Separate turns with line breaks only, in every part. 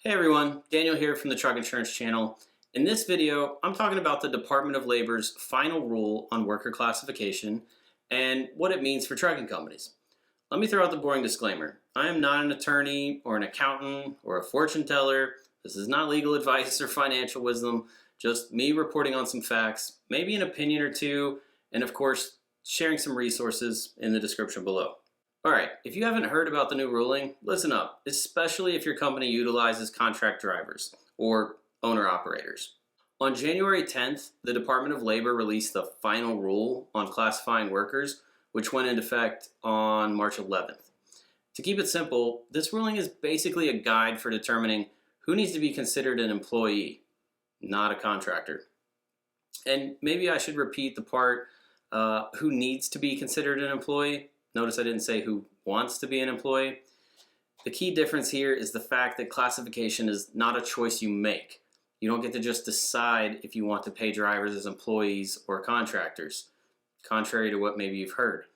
Hey everyone, Daniel here from the Truck Insurance Channel. In this video, I'm talking about the Department of Labor's final rule on worker classification and what it means for trucking companies. Let me throw out the boring disclaimer. I am not an attorney or an accountant or a fortune teller. This is not legal advice or financial wisdom, just me reporting on some facts, maybe an opinion or two, and of course, sharing some resources in the description below. Alright, if you haven't heard about the new ruling, listen up, especially if your company utilizes contract drivers or owner-operators. On January 10th, the Department of Labor released the final rule on classifying workers, which went into effect on March 11th. To keep it simple, this ruling is basically a guide for determining who needs to be considered an employee, not a contractor. And maybe I should repeat the part, who needs to be considered an employee. Notice I didn't say who wants to be an employee. The key difference here is the fact that classification is not a choice you make. You don't get to just decide if you want to pay drivers as employees or contractors, contrary to what maybe you've heard.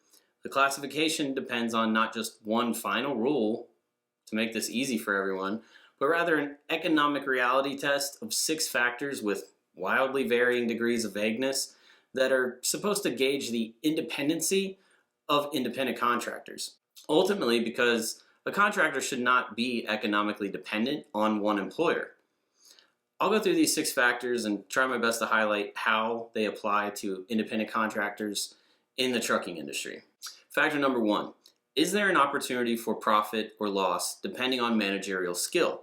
The classification depends on not just one final rule to make this easy for everyone, but rather an economic reality test of 6 factors with wildly varying degrees of vagueness that are supposed to gauge the independency of independent contractors. Ultimately, because a contractor should not be economically dependent on one employer. I'll go through these 6 factors and try my best to highlight how they apply to independent contractors in the trucking industry. Factor number 1, is there an opportunity for profit or loss depending on managerial skill?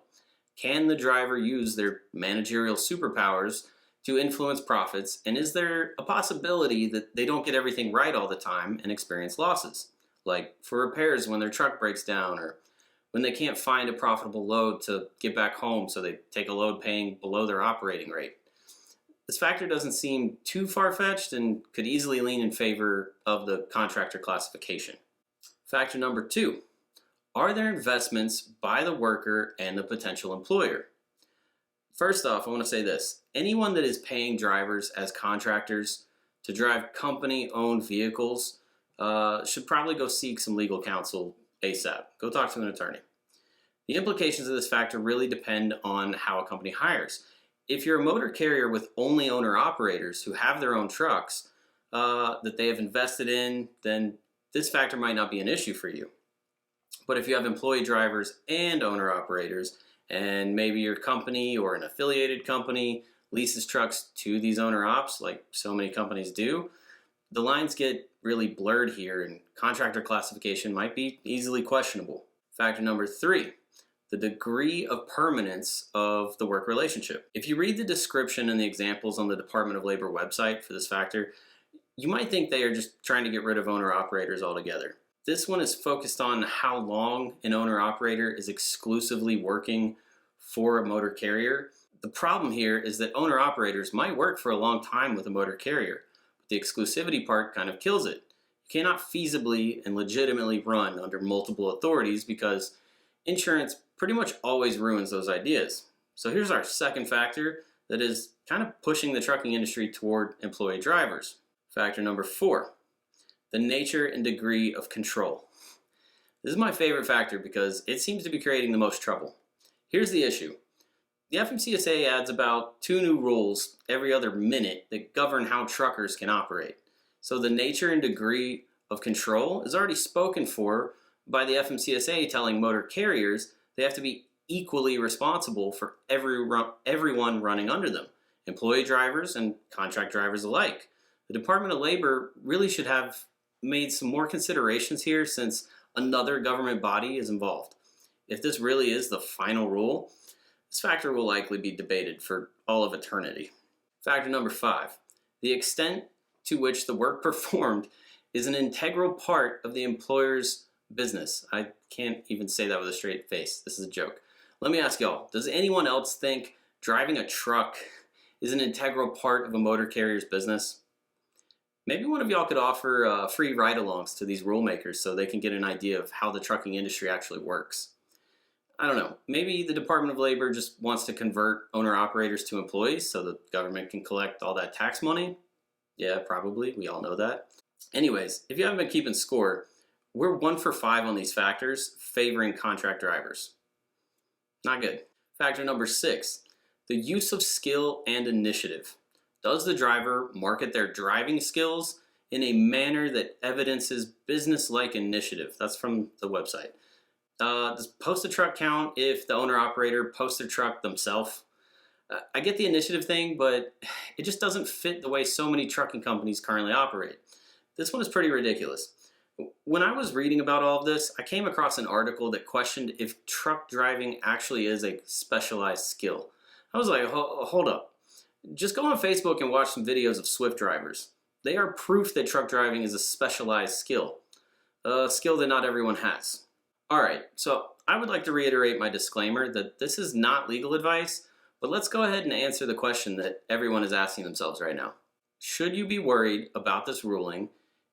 Can the driver use their managerial superpowers to influence profits, and is there a possibility that they don't get everything right all the time and experience losses? Like for repairs when their truck breaks down, or when they can't find a profitable load to get back home, so they take a load paying below their operating rate. This factor doesn't seem too far-fetched and could easily lean in favor of the contractor classification. Factor number 2, are there investments by the worker and the potential employer? First off, I want to say this. Anyone that is paying drivers as contractors to drive company-owned vehicles should probably go seek some legal counsel ASAP. Go talk to an attorney. The implications of this factor really depend on how a company hires. If you're a motor carrier with only owner-operators who have their own trucks that they have invested in, then this factor might not be an issue for you. But if you have employee drivers and owner-operators, and maybe your company or an affiliated company leases trucks to these owner-ops, like so many companies do, the lines get really blurred here and contractor classification might be easily questionable. Factor number 3, the degree of permanence of the work relationship. If you read the description and the examples on the Department of Labor website for this factor, you might think they are just trying to get rid of owner-operators altogether. This one is focused on how long an owner-operator is exclusively working for a motor carrier. The problem here is that owner-operators might work for a long time with a motor carrier, but the exclusivity part kind of kills it. You cannot feasibly and legitimately run under multiple authorities because insurance pretty much always ruins those ideas. So here's our second factor that is kind of pushing the trucking industry toward employee drivers. Factor number 4. The nature and degree of control. This is my favorite factor because it seems to be creating the most trouble. Here's the issue. The FMCSA adds about 2 new rules every other minute that govern how truckers can operate. So the nature and degree of control is already spoken for by the FMCSA telling motor carriers they have to be equally responsible for everyone running under them, employee drivers and contract drivers alike. The Department of Labor really should have made some more considerations here since another government body is involved. If this really is the final rule, this factor will likely be debated for all of eternity. Factor number 5, the extent to which the work performed is an integral part of the employer's business. I can't even say that with a straight face. This is a joke. Let me ask y'all, does anyone else think driving a truck is an integral part of a motor carrier's business? Maybe one of y'all could offer free ride-alongs to these rule makers so they can get an idea of how the trucking industry actually works. I don't know, maybe the Department of Labor just wants to convert owner-operators to employees so the government can collect all that tax money? Yeah, probably, we all know that. Anyways, if you haven't been keeping score, we're 1 for 5 on these factors favoring contract drivers. Not good. Factor number 6, the use of skill and initiative. Does the driver market their driving skills in a manner that evidences business-like initiative? That's from the website. Does post a truck count if the owner-operator posts their truck themselves? I get the initiative thing, but it just doesn't fit the way so many trucking companies currently operate. This one is pretty ridiculous. When I was reading about all of this, I came across an article that questioned if truck driving actually is a specialized skill. I was like, hold up. Just go on Facebook and watch some videos of Swift drivers. They are proof that truck driving is a specialized skill, a skill that not everyone has. Alright, so I would like to reiterate my disclaimer that this is not legal advice, but let's go ahead and answer the question that everyone is asking themselves right now. Should you be worried about this ruling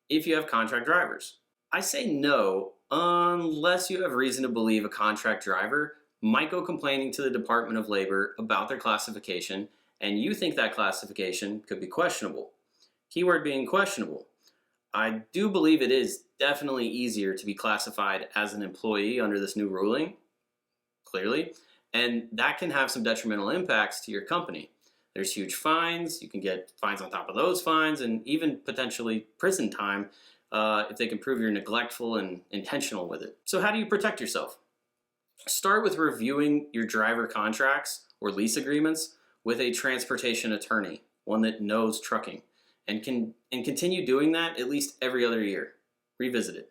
if you have contract drivers? I say no, unless you have reason to believe a contract driver might go complaining to the Department of Labor about their classification and you think that classification could be questionable. Keyword being questionable. I do believe it is definitely easier to be classified as an employee under this new ruling, clearly, and that can have some detrimental impacts to your company. There's huge fines, you can get fines on top of those fines, and even potentially prison time if they can prove you're neglectful and intentional with it. So how do you protect yourself? Start with reviewing your driver contracts or lease agreements with a transportation attorney, one that knows trucking, and continue doing that at least every other year. Revisit it.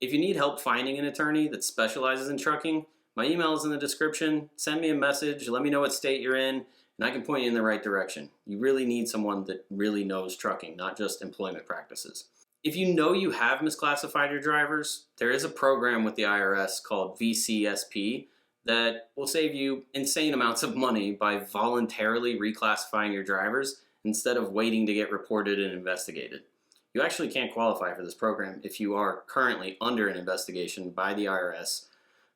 If you need help finding an attorney that specializes in trucking, my email is in the description. Send me a message, let me know what state you're in, and I can point you in the right direction. You really need someone that really knows trucking, not just employment practices. If you know you have misclassified your drivers, there is a program with the IRS called VCSP that will save you insane amounts of money by voluntarily reclassifying your drivers instead of waiting to get reported and investigated. You actually can't qualify for this program if you are currently under an investigation by the IRS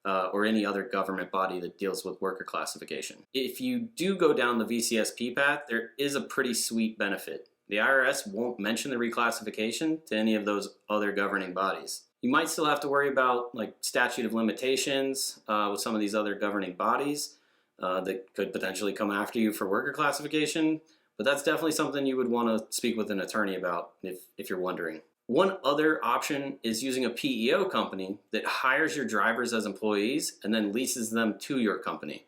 or any other government body that deals with worker classification. If you do go down the VCSP path, there is a pretty sweet benefit. The IRS won't mention the reclassification to any of those other governing bodies. You might still have to worry about like statute of limitations with some of these other governing bodies that could potentially come after you for worker classification, but that's definitely something you would want to speak with an attorney about if you're wondering. One other option is using a PEO company that hires your drivers as employees and then leases them to your company.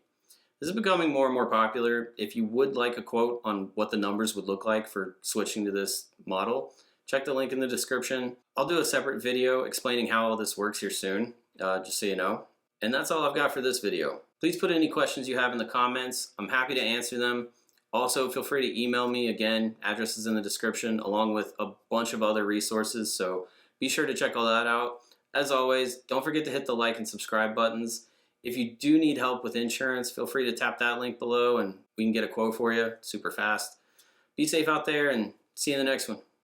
This is becoming more and more popular. If you would like a quote on what the numbers would look like for switching to this model, check the link in the description. I'll do a separate video explaining how all this works here soon, just so you know. And that's all I've got for this video. Please put any questions you have in the comments. I'm happy to answer them. Also, feel free to email me. Again, address is in the description, along with a bunch of other resources, so be sure to check all that out. As always, don't forget to hit the like and subscribe buttons. If you do need help with insurance, feel free to tap that link below and we can get a quote for you super fast. Be safe out there and see you in the next one.